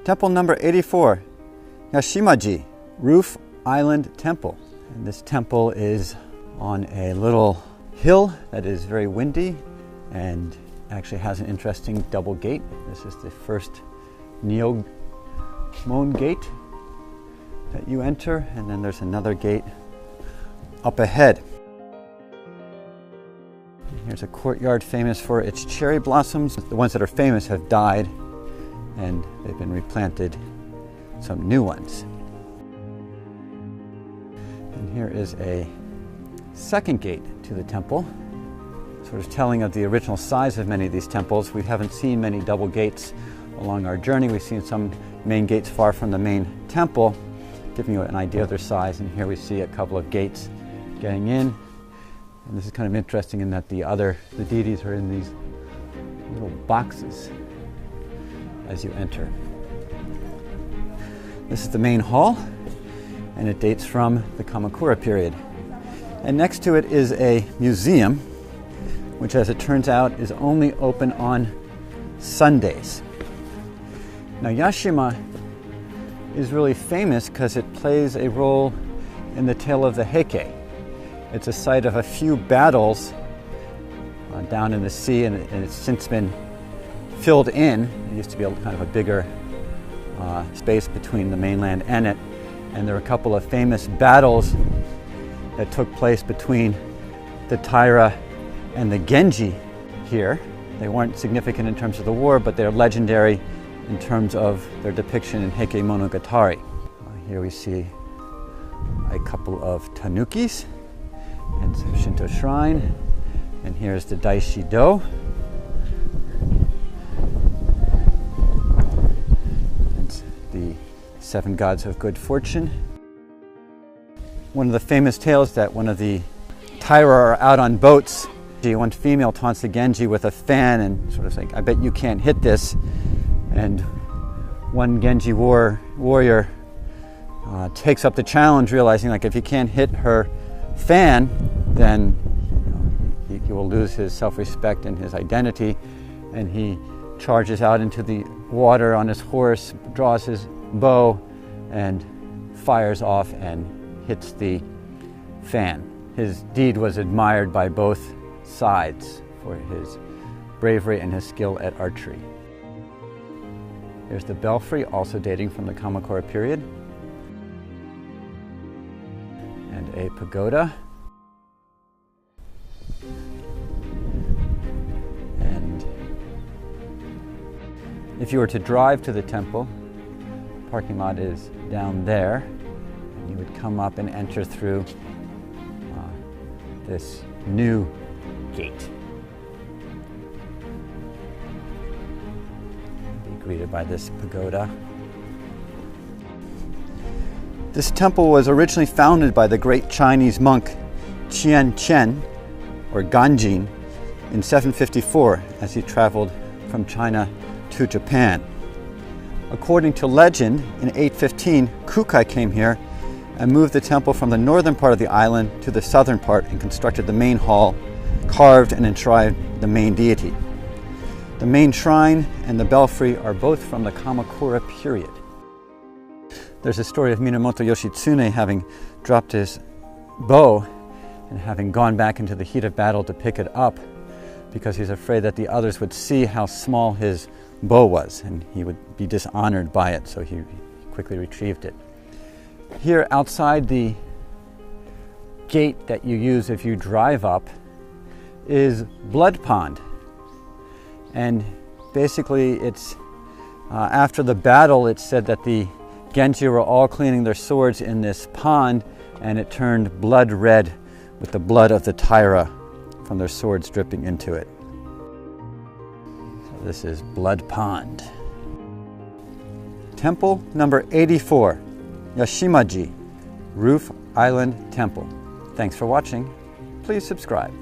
Temple number 84, Yashimaji, Roof Island Temple. And this temple is on a little hill that is very windy and actually has an interesting double gate. This is the first Neomon gate that you enter, and then there's another gate up ahead. Here's a courtyard famous for its cherry blossoms. The ones that are famous have died, and they've been replanted some new ones. And here is a second gate to the temple, sort of telling of the original size of many of these temples. We haven't seen many double gates along our journey. We've seen some main gates far from the main temple, giving you an idea of their size. And here we see a couple of gates getting in. And this is kind of interesting in that the deities are in these little boxes as you enter. This is the main hall, and it dates from the Kamakura period. And next to it is a museum, which, as it turns out, is only open on Sundays. Now, Yashima is really famous because it plays a role in the tale of the Heike. It's a site of a few battles down in the sea, and it's since been filled in. It used to be kind of a bigger space between the mainland and it. And there are a couple of famous battles that took place between the Taira and the Genji here. They weren't significant in terms of the war, but they're legendary in terms of their depiction in Heike Monogatari. Here we see a couple of tanukis and some Shinto shrine. And here's the Daishido. And the seven gods of good fortune. One of the famous tales that one of the Taira are out on boats. One female taunts the Genji with a fan and sort of like, I bet you can't hit this. And one Genji warrior takes up the challenge, realizing like if he can't hit her fan, then he will lose his self-respect and his identity. And he charges out into the water on his horse, draws his bow, and fires off and hits the fan. His deed was admired by both sides for his bravery and his skill at archery. Here's the belfry, also dating from the Kamakura period, and a pagoda. And if you were to drive to the temple, the parking lot is down there, and you would come up and enter through this new gate. Greeted by this pagoda. This temple was originally founded by the great Chinese monk Qian Chen, or Genji, in 754 as he traveled from China to Japan. According to legend, in 815, Kukai came here and moved the temple from the northern part of the island to the southern part and constructed the main hall, carved and enshrined the main deity. The main shrine and the belfry are both from the Kamakura period. There's a story of Minamoto Yoshitsune having dropped his bow and having gone back into the heat of battle to pick it up because he's afraid that the others would see how small his bow was and he would be dishonored by it, so he quickly retrieved it. Here outside the gate that you use if you drive up is Blood Pond. And basically it's after the battle, it's said that the Genji were all cleaning their swords in this pond, and it turned blood red with the blood of the Taira from their swords dripping into it. So this is Blood Pond. Temple number 84, Yashimaji, Roof Island Temple. Thanks for watching. Please subscribe.